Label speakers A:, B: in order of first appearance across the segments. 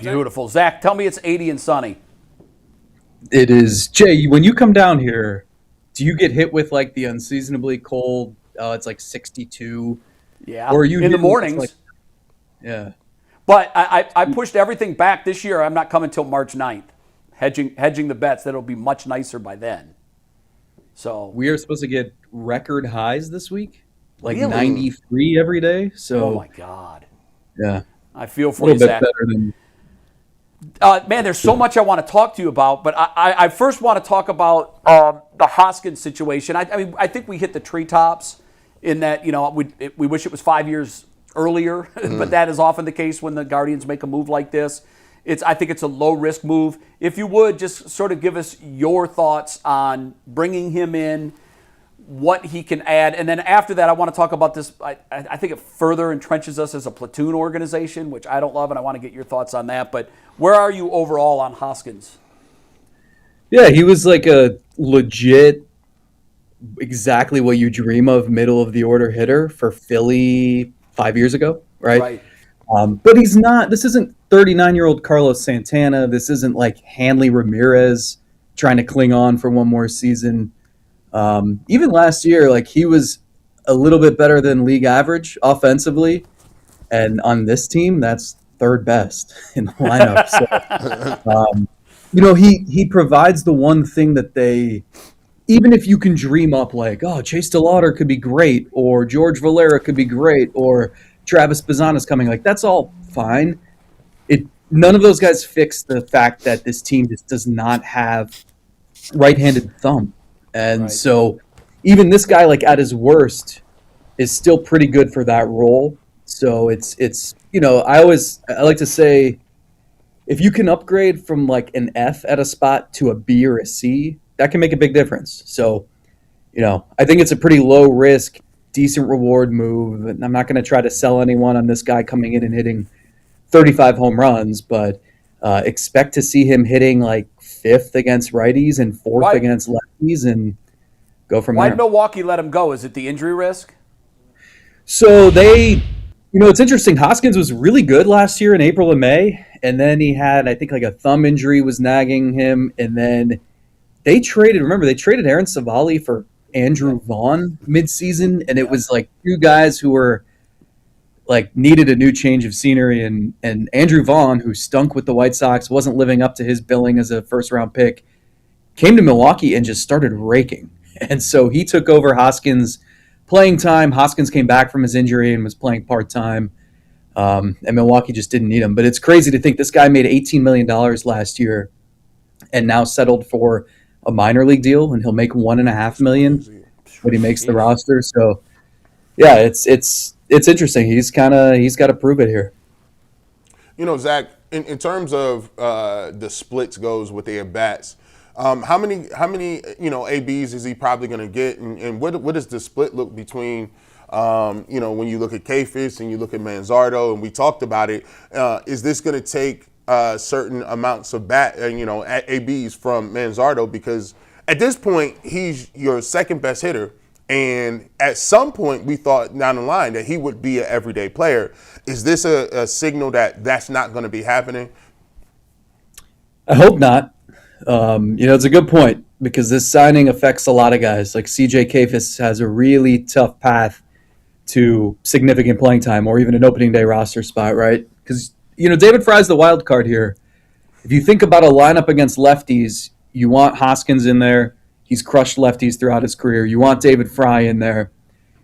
A: Beautiful. Zach, tell me it's 80 and sunny.
B: It is. Jay, when you come down here, do you get hit with like the unseasonably cold, it's like 62?
A: Yeah,
B: Or are you
A: in the
B: hitting
A: mornings.
B: like, yeah.
A: But I pushed everything back this year. I'm not coming till March 9th. Hedging the bets that it'll be much nicer by then. So
B: We are supposed to get record highs this week, like
A: Really?
B: 93 every day. So,
A: oh my God.
B: yeah,
A: I feel
B: a
A: for you,
B: little bit
A: Zach.
B: better than.
A: Man, there's so much I want to talk to you about, but I first want to talk about the Hoskins situation. I mean, I think we hit the treetops in that, we wish it was 5 years earlier, but that is often the case when the Guardians make a move like this. I think it's a low-risk move. If you would, just sort of give us your thoughts on bringing him in, what he can add. And then after that, I want to talk about this. I think it further entrenches us as a platoon organization, which I don't love, and I want to get your thoughts on that. But where are you overall on Hoskins?
B: Yeah, he was like a legit, exactly what you dream of, middle of the order hitter for Philly 5 years ago, right?
A: Right.
B: But he's not. This isn't 39-year-old Carlos Santana. This isn't like Hanley Ramirez trying to cling on for one more season. Even last year, like he was a little bit better than league average offensively, and on this team, that's third best in the lineup. So, he provides the one thing that they, even if you can dream up like, oh, Chase DeLauter could be great, or George Valera could be great, or Travis Bazzana's coming, like that's all fine. None of those guys fix the fact that this team just does not have right-handed thumb. And
A: Right.
B: so even this guy, like at his worst, is still pretty good for that role. So it's I like to say, if you can upgrade from like an F at a spot to a B or a C, that can make a big difference. So, I think it's a pretty low risk, decent reward move. And I'm not going to try to sell anyone on this guy coming in and hitting 35 home runs, but expect to see him hitting like fifth against righties and fourth
A: Why-
B: against lefties and go from
A: Why
B: there.
A: did Milwaukee let him go? Is it the injury risk?
B: So it's interesting. Hoskins was really good last year in April and May, and then he had, I think, like a thumb injury was nagging him, and then they traded Aaron Savali for Andrew Vaughn midseason, and it was like two guys who were like needed a new change of scenery, and Andrew Vaughn, who stunk with the White Sox, wasn't living up to his billing as a first round pick, came to Milwaukee and just started raking. And so he took over Hoskins' playing time. Hoskins came back from his injury and was playing part-time. And Milwaukee just didn't need him. But it's crazy to think this guy made $18 million last year and now settled for a minor league deal, and he'll make $1.5 million when he makes the roster. So yeah, it's interesting. He's got to prove it here.
C: Zach, in terms of the splits goes with the at-bats, how many ABs is he probably going to get, and what does the split look between when you look at Kayfis and you look at Manzardo, and we talked about it, is this going to take certain amounts of ABs from Manzardo, because at this point he's your second best hitter, and at some point we thought down the line that he would be an everyday player. Is this a signal that that's not going to be happening?
B: I hope not. It's a good point, because this signing affects a lot of guys. Like CJ Kayfis has a really tough path to significant playing time or even an opening day roster spot, right? Because, David Fry's the wild card here. If you think about a lineup against lefties, you want Hoskins in there. He's crushed lefties throughout his career. You want David Fry in there.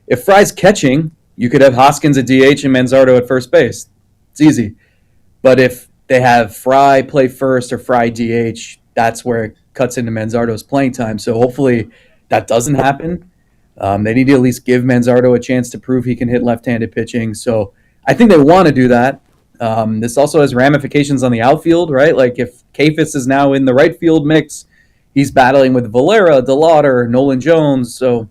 B: If Fry's catching, you could have Hoskins at DH and Manzardo at first base. It's easy. But if they have Fry play first or Fry DH, that's where it cuts into Manzardo's playing time. So hopefully that doesn't happen. They need to at least give Manzardo a chance to prove he can hit left-handed pitching. So I think they want to do that. This also has ramifications on the outfield, right? Like if Kayfis is now in the right field mix, he's battling with Valera, DeLauter, Nolan Jones. So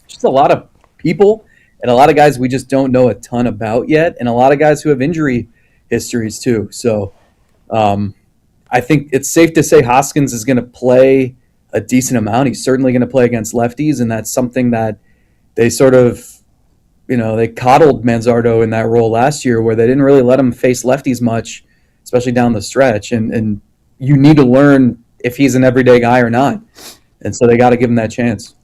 B: just a lot of people and a lot of guys we just don't know a ton about yet, and a lot of guys who have injury histories too. So I think it's safe to say Hoskins is going to play a decent amount. He's certainly going to play against lefties, and that's something that they sort of, they coddled Manzardo in that role last year, where they didn't really let him face lefties much. especially down the stretch. And you need to learn if he's an everyday guy or not. And so they got to give him that chance.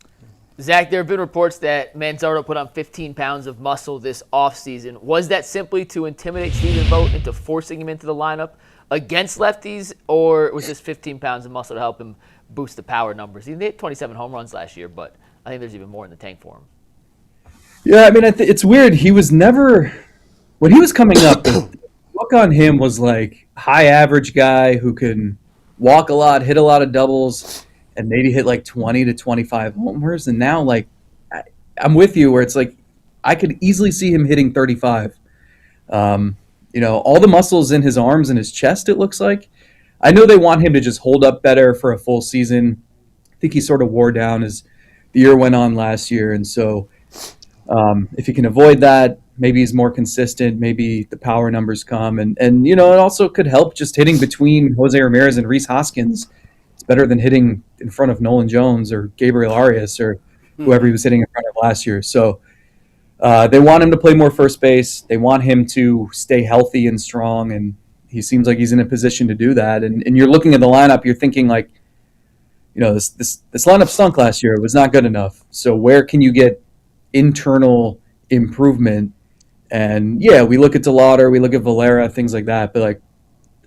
D: Zach, there have been reports that Manzardo put on 15 pounds of muscle this offseason. Was that simply to intimidate Stephen Vogt into forcing him into the lineup against lefties, or was this 15 pounds of muscle to help him boost the power numbers? He hit 27 home runs last year, but I think there's even more in the tank for him.
B: Yeah, I mean, it's weird. He was never, when he was coming up, the look on him was like high average guy who can walk a lot, hit a lot of doubles, and maybe hit like 20 to 25 homers. And now, like, I'm with you where it's like I could easily see him hitting 35. All the muscles in his arms and his chest, it looks like. I know they want him to just hold up better for a full season. I think he sort of wore down as the year went on last year. And so if he can avoid that, maybe he's more consistent. Maybe the power numbers come. And it also could help just hitting between Jose Ramirez and Rhys Hoskins. It's better than hitting in front of Nolan Jones or Gabriel Arias or whoever he was hitting in front of last year. So they want him to play more first base. They want him to stay healthy and strong, and he seems like he's in a position to do that. And you're looking at the lineup, you're thinking like, this lineup stunk last year. It was not good enough. So where can you get internal improvement? And yeah, we look at DeLauter, we look at Valera, things like that. But like,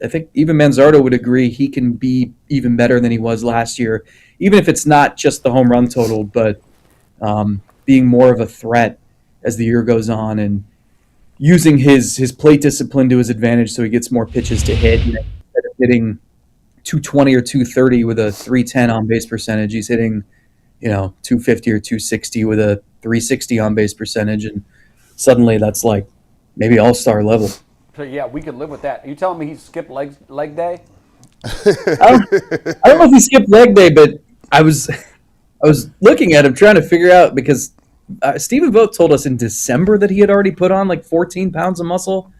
B: I think even Manzardo would agree he can be even better than he was last year, even if it's not just the home run total, but being more of a threat as the year goes on and using his plate discipline to his advantage so he gets more pitches to hit. Instead of hitting 220 or 230 with a 310 on base percentage, he's hitting 250 or 260 with a 360 on base percentage, and suddenly that's like maybe all-star level.
A: So yeah, we could live with that. Are you telling me he skipped leg day?
B: I don't know if he skipped leg day, but I was looking at him trying to figure out, because Stephen Vogt told us in December that he had already put on like 14 pounds of muscle.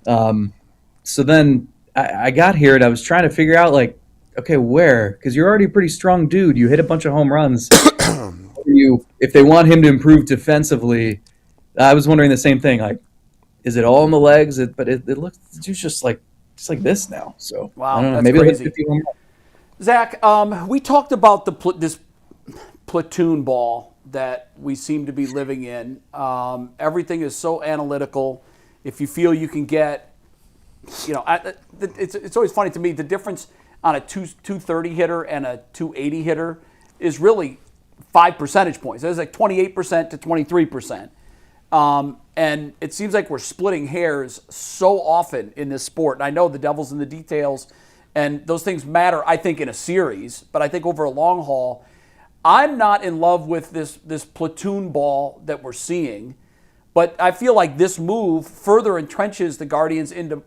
B: So then I got here and I was trying to figure out like, okay, where? Because you're already a pretty strong dude. You hit a bunch of home runs. If they want him to improve defensively, I was wondering the same thing. Like, is it all in the legs? But it looks just like this now. So
A: wow,
B: I don't know,
A: that's
B: maybe
A: crazy.
B: 50 home runs.
A: Zach, we talked about this platoon ball that we seem to be living in. Everything is so analytical. If you feel you can get, it's always funny to me, the difference on a 230 hitter and a 280 hitter is really 5 percentage points. It's like 28% to 23%. And it seems like we're splitting hairs so often in this sport. And I know the devil's in the details, and those things matter, I think, in a series. But I think over a long haul, I'm not in love with this platoon ball that we're seeing. But I feel like this move further entrenches the Guardians into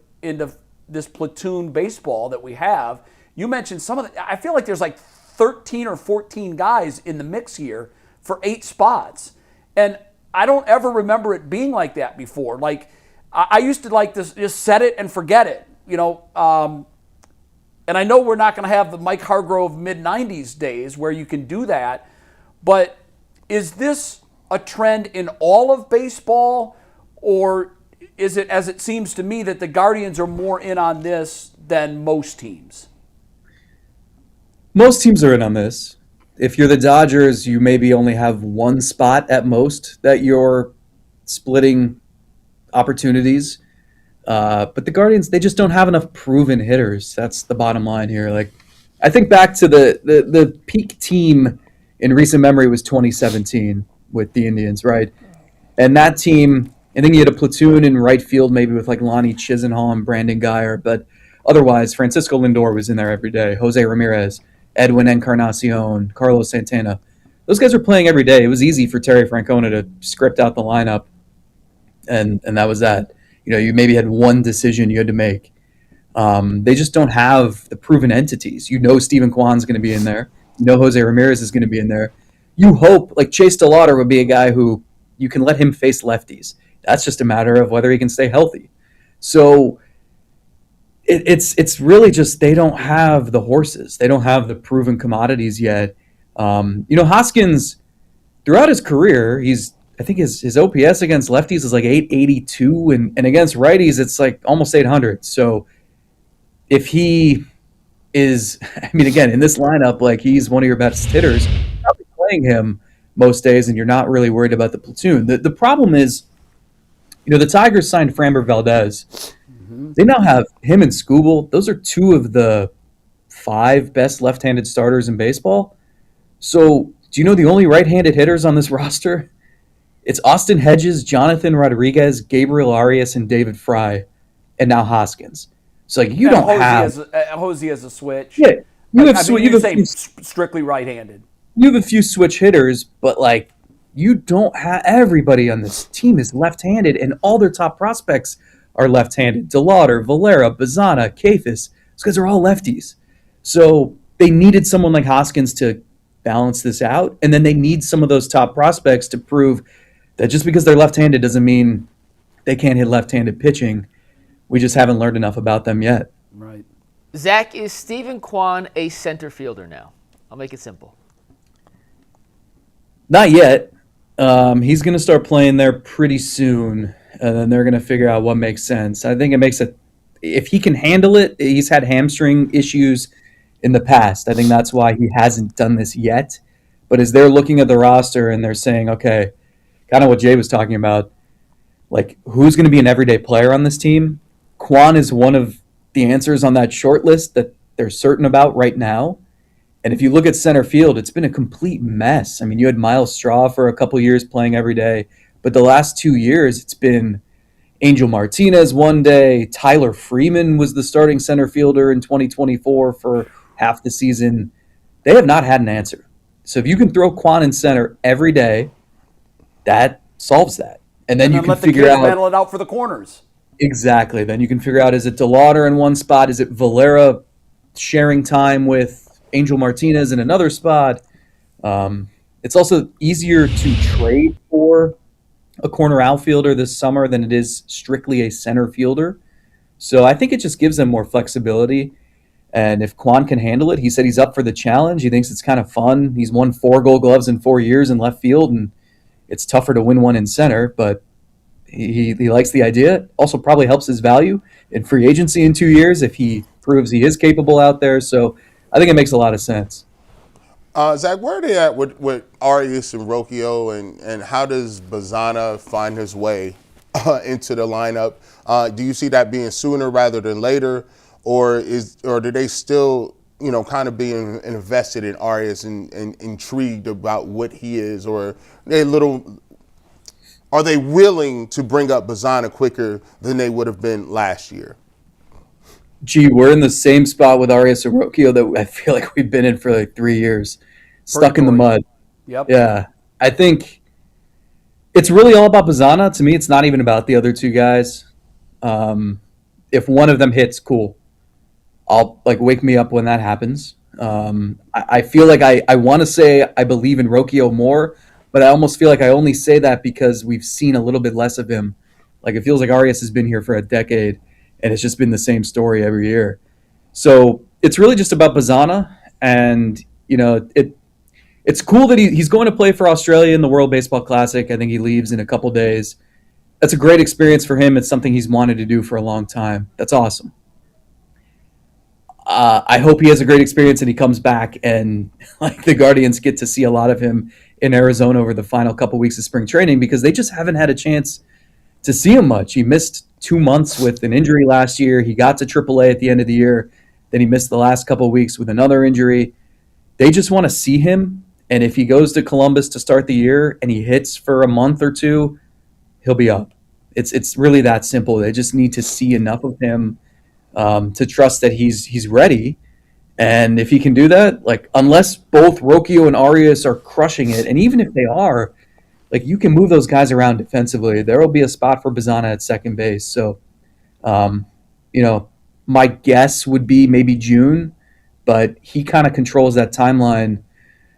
A: this platoon baseball that we have. You mentioned some of the, I feel like there's like 13 or 14 guys in the mix here for 8 spots. And I don't ever remember it being like that before. Like, I used to like this, just set it and forget it, and I know we're not going to have the Mike Hargrove mid-90s days where you can do that, but is this a trend in all of baseball, or is it, as it seems to me, that the Guardians are more in on this than most teams?
B: Most teams are in on this. If you're the Dodgers, you maybe only have one spot at most that you're splitting opportunities. But the Guardians, they just don't have enough proven hitters. That's the bottom line here. Like, I think back to the peak team in recent memory was 2017 with the Indians, right? And that team, I think you had a platoon in right field, maybe with like Lonnie Chisenhall, Brandon Guyer, but otherwise, Francisco Lindor was in there every day. Jose Ramirez, Edwin Encarnacion, Carlos Santana. Those guys were playing every day. It was easy for Terry Francona to script out the lineup, and that was that. You maybe had one decision you had to make. They just don't have the proven entities. Steven Kwan's going to be in there. Jose Ramirez is going to be in there. You hope, like Chase DeLauter would be a guy who you can let him face lefties. That's just a matter of whether he can stay healthy. So it's really just they don't have the horses. They don't have the proven commodities yet. Hoskins, throughout his career, I think his OPS against lefties is like 882, and against righties it's like almost 800. So if he is, I mean, again, in this lineup, like he's one of your best hitters, you're probably playing him most days, and you're not really worried about the platoon. The problem is, the Tigers signed Framber Valdez. They now have him and Skubal. Those are two of the 5 best left-handed starters in baseball. So, do you know the only right-handed hitters on this roster? It's Austin Hedges, Jonathan Rodriguez, Gabriel Arias, and David Fry, and now Hoskins. So, like, you
A: And
B: don't have
A: Hosey as a switch.
B: yeah. You have
A: I mean,
B: you
A: you're
B: have a
A: saying
B: few,
A: strictly right-handed.
B: you have a few switch hitters, but like you don't have everybody on this team is left-handed, and all their top prospects are left-handed. DeLauter, Valera, Bazana, Kafis. These guys are all lefties. So they needed someone like Hoskins to balance this out, and then they need some of those top prospects to prove that just because they're left-handed doesn't mean they can't hit left-handed pitching. We just haven't learned enough about them yet.
A: Right.
D: Zach, is Steven Kwan a center fielder now? I'll make it simple.
B: Not yet. He's going to start playing there pretty soon, and then they're going to figure out what makes sense. I think it makes it if he can handle it. He's had hamstring issues in the past. I think that's why he hasn't done this yet. But as they're looking at the roster and they're saying, okay, kind of what Jay was talking about, like who's going to be an everyday player on this team? Kwan is one of the answers on that short list that they're certain about right now. And if you look at center field, it's been a complete mess. I mean, you had Miles Straw for a couple years playing every day, but the last 2 years, it's been Angel Martinez one day. Tyler Freeman was the starting center fielder in 2024 for half the season. They have not had an answer. So if you can throw Kwan in center every day, that solves that. And then you can
A: let the
B: figure
A: kids
B: out
A: battle it out for the corners.
B: exactly. Then you can figure out, is it DeLauter in one spot? Is it Valera sharing time with Angel Martinez in another spot? It's also easier to trade for a corner outfielder this summer than it is strictly a center fielder. So I think it just gives them more flexibility. And if Kwan can handle it, he said he's up for the challenge. He thinks it's kind of fun. He's won 4 Gold Gloves in 4 years in left field, and it's tougher to win one in center, but he likes the idea. Also probably helps his value in free agency in 2 years if he proves he is capable out there. So I think it makes a lot of sense.
C: Zach, where are they at with Arias and Rocchio, and how does Bazana find his way into the lineup? Do you see that being sooner rather than later, or do they still, kind of being invested in Arias and intrigued about what he is, or are they willing to bring up Bazana quicker than they would have been last year?
B: Gee, we're in the same spot with Arias and Rocchio that I feel like we've been in for like 3 years. Stuck in the mud.
A: Yep.
B: Yeah. I think it's really all about Bazana. To me, it's not even about the other 2 guys. If one of them hits, cool. I'll wake me up when that happens. I feel like I want to say I believe in Rocchio more, but I almost feel like I only say that because we've seen a little bit less of him. Like it feels like Arias has been here for a decade, and it's just been the same story every year. So it's really just about Bazana, and it's cool that he's going to play for Australia in the World Baseball Classic. I think he leaves in a couple days. That's a great experience for him. It's something he's wanted to do for a long time. That's awesome. I hope he has a great experience and he comes back and the Guardians get to see a lot of him in Arizona over the final couple weeks of spring training, because they just haven't had a chance to see him much. He missed 2 months with an injury last year. He got to AAA at the end of the year. Then he missed the last couple of weeks with another injury. They just want to see him. And if he goes to Columbus to start the year and he hits for a month or 2, he'll be up. It's really that simple. They just need to see enough of him to trust that he's ready. And if he can do that, unless both Rocchio and Arias are crushing it, and even if they are, you can move those guys around defensively. There will be a spot for Bazana at second base. So, my guess would be maybe June, but he kind of controls that timeline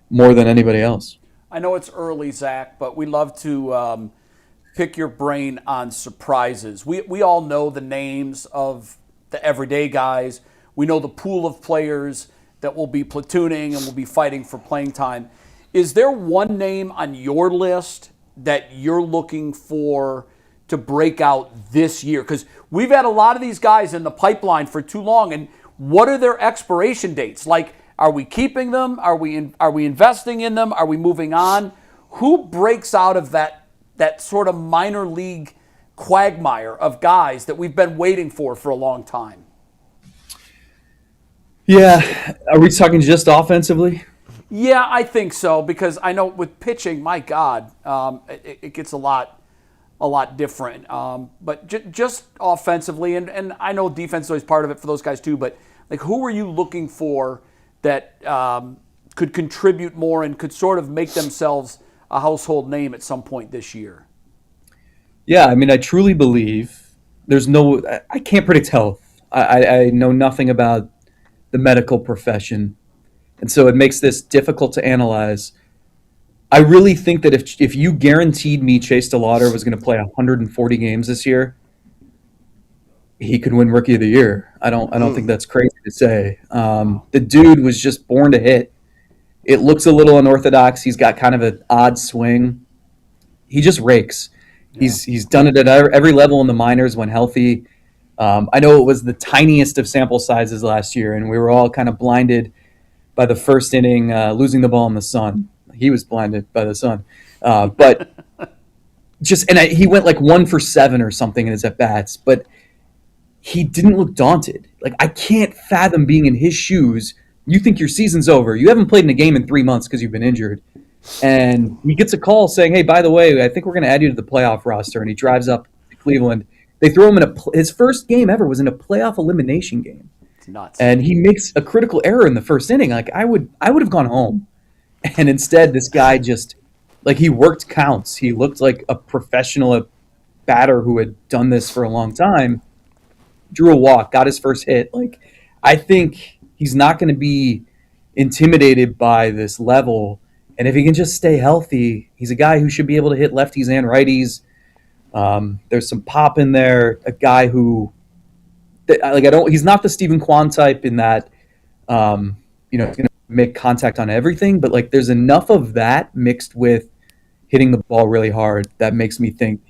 B: more than anybody else.
A: I know it's early, Zach, but we love to pick your brain on surprises. We all know the names of the everyday guys. We know the pool of players that will be platooning and will be fighting for playing time. Is there one name on your list that you're looking for to break out this year? Because we've had a lot of these guys in the pipeline for too long, and what are their expiration dates? Like, are we keeping them? Are we investing in them? Are we moving on? Who breaks out of that sort of minor league quagmire of guys that we've been waiting for a long time?
B: Yeah. Are we talking just offensively?
A: Yeah, I think so, because I know with pitching, my God, it gets a lot different. But just offensively, and I know defense is always part of it for those guys too, but like, who are you looking for that could contribute more and could sort of make themselves a household name at some point this year?
B: Yeah, I mean, I truly believe I can't predict health. I know nothing about the medical profession. And so it makes this difficult to analyze. I really think that if you guaranteed me Chase DeLauter was going to play 140 games this year, he could win Rookie of the Year. I don't think that's crazy to say. The dude was just born to hit. It looks a little unorthodox. He's got kind of an odd swing. He just rakes. Yeah. He's done it at every level in the minors when healthy. I know it was the tiniest of sample sizes last year, and we were all kind of blinded by the first inning, losing the ball in the sun. He was blinded by the sun. But he went like 1 for 7 or something in his at-bats, but he didn't look daunted. Like, I can't fathom being in his shoes. You think your season's over. You haven't played in a game in 3 months because you've been injured. And he gets a call saying, hey, by the way, I think we're going to add you to the playoff roster. And he drives up to Cleveland. They throw him in his first game ever was in a playoff elimination game.
A: It's nuts.
B: And he makes a critical error in the first inning. Like, I would have gone home. And instead, this guy just, like, he worked counts. He looked like a professional batter who had done this for a long time. Drew a walk, got his first hit. Like, I think he's not going to be intimidated by this level. And if he can just stay healthy, he's a guy who should be able to hit lefties and righties. There's some pop in there. A guy who, he's not the Stephen Kwan type in that, he's going to make contact on everything, but like, there's enough of that mixed with hitting the ball really hard that makes me think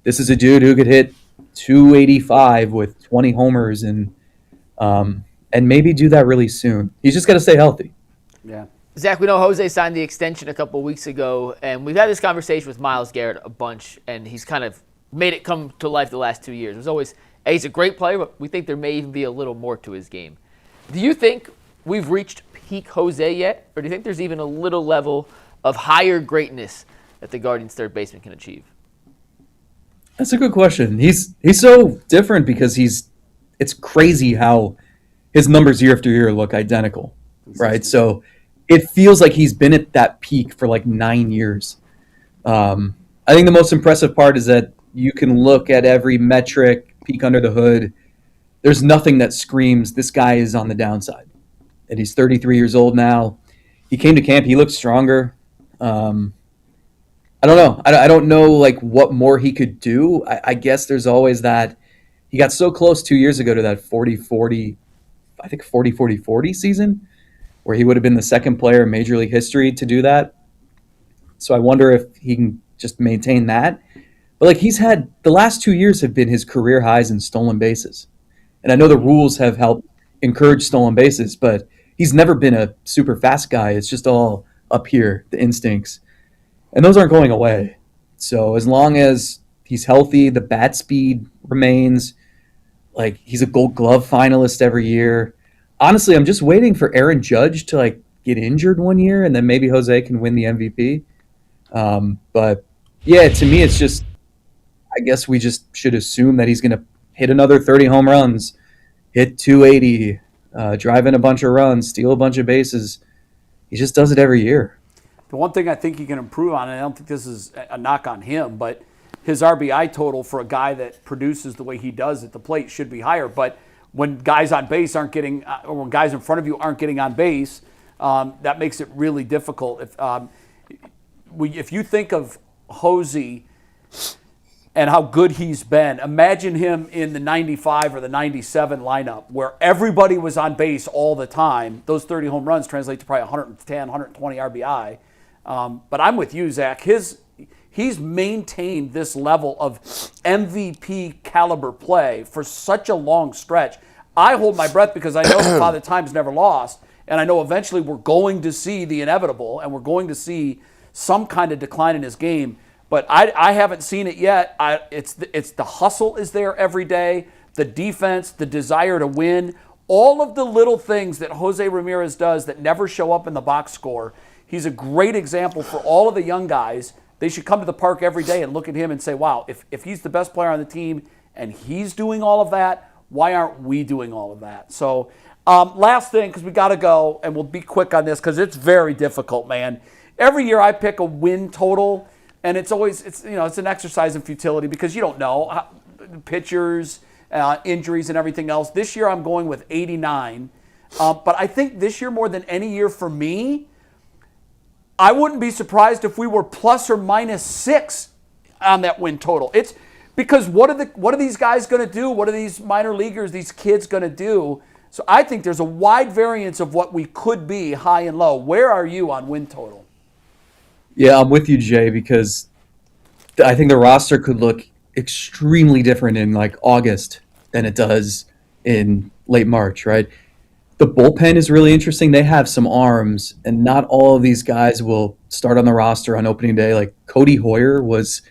B: this is a dude who could hit 285 with 20 homers and maybe do that really soon. He's just got to stay healthy.
A: Yeah.
D: Zach, we know Jose signed the extension a couple weeks ago, and we've had this conversation with Myles Garrett a bunch, and he's kind of made it come to life the last 2 years. It was always, hey, he's a great player, but we think there may even be a little more to his game. Do you think we've reached peak Jose yet, or do you think there's even a little level of higher greatness that the Guardians' third baseman can achieve?
B: That's a good question. He's so different because it's crazy how his numbers year after year look identical, right? So it feels like he's been at that peak for like 9 years. I think the most impressive part is that you can look at every metric, peek under the hood. There's nothing that screams this guy is on the downside. And he's 33 years old now. He came to camp. He looked stronger. I don't know. I don't know like what more he could do. I guess there's always that. He got so close 2 years ago to that 40-40, I think 40-40-40 season, where he would have been the second player in Major League history to do that. So I wonder if he can just maintain that. But like, he's had the last 2 years have been his career highs in stolen bases. And I know the rules have helped encourage stolen bases, but he's never been a super fast guy. It's just all up here, the instincts. And those aren't going away. So as long as he's healthy, the bat speed remains. Like, he's a Gold Glove finalist every year. Honestly, I'm just waiting for Aaron Judge to like get injured one year, and then maybe Jose can win the MVP. But yeah, to me, it's just, I guess we just should assume that he's going to hit another 30 home runs, hit 280, drive in a bunch of runs, steal a bunch of bases. He just does it every year.
A: The one thing I think he can improve on, and I don't think this is a knock on him, but his RBI total for a guy that produces the way he does at the plate should be higher. But when guys on base aren't getting, or when guys in front of you aren't getting on base, that makes it really difficult. If you think of Jose and how good he's been, imagine him in the 95 or the 97 lineup where everybody was on base all the time. Those 30 home runs translate to probably 110, 120 RBI. But I'm with you, Zach. He's maintained this level of MVP caliber play for such a long stretch. I hold my breath because I know that Father Time's never lost, and I know eventually we're going to see the inevitable, and we're going to see some kind of decline in his game. But I haven't seen it yet. It's the hustle is there every day, the defense, the desire to win, all of the little things that Jose Ramirez does that never show up in the box score. He's a great example for all of the young guys. They should come to the park every day and look at him and say, wow, if he's the best player on the team and he's doing all of that, why aren't we doing all of that? So last thing, because we got to go, and we'll be quick on this because it's very difficult, man. Every year I pick a win total, and it's an exercise in futility because you don't know pitchers, injuries, and everything else. This year I'm going with 89, but I think this year more than any year for me, I wouldn't be surprised if we were plus or minus 6 on that win total. It's because what are these guys going to do? What are these minor leaguers, these kids going to do? So I think there's a wide variance of what we could be, high and low. Where are you on win total?
B: Yeah, I'm with you, Jay, because I think the roster could look extremely different in like August than it does in late March, right? The bullpen is really interesting. They have some arms, and not all of these guys will start on the roster on opening day. Like Cody Hoyer was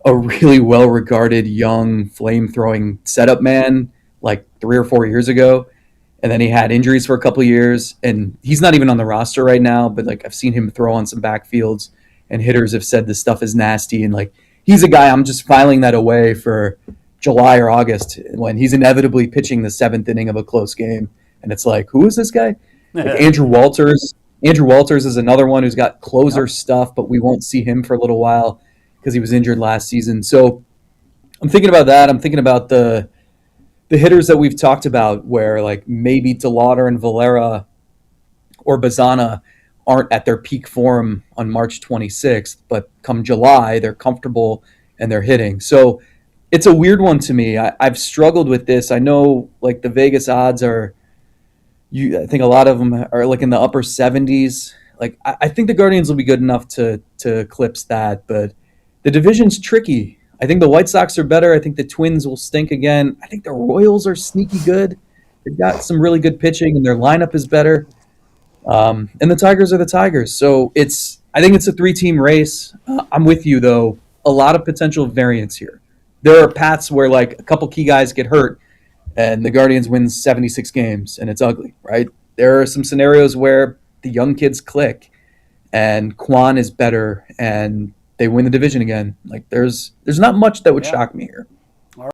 B: a really well-regarded young flame-throwing setup man like 3 or 4 years ago, and then he had injuries for a couple of years, and he's not even on the roster right now, but like I've seen him throw on some backfields, and hitters have said this stuff is nasty, and like he's a guy I'm just filing that away for July or August when he's inevitably pitching the 7th inning of a close game. And it's like, who is this guy? Like Andrew Walters. Andrew Walters is another one who's got closer stuff, but we won't see him for a little while because he was injured last season. So I'm thinking about that. I'm thinking about the hitters that we've talked about where like maybe DeLauter and Valera or Bazana aren't at their peak form on March 26th, but come July, they're comfortable and they're hitting. So it's a weird one to me. I've struggled with this. I know like the Vegas odds are, I think a lot of them are like in the upper 70s. Like I think the Guardians will be good enough to eclipse that, but the division's tricky. I think the White Sox are better. I think the Twins will stink again. I think the Royals are sneaky good. They've got some really good pitching, and their lineup is better. And the Tigers are the Tigers. So I think it's a 3-team race. I'm with you though. A lot of potential variance here. There are paths where like a couple key guys get hurt, and the Guardians win 76 games, and it's ugly, right? There are some scenarios where the young kids click, and Kwan is better, and they win the division again. Like there's not much that would shock me here.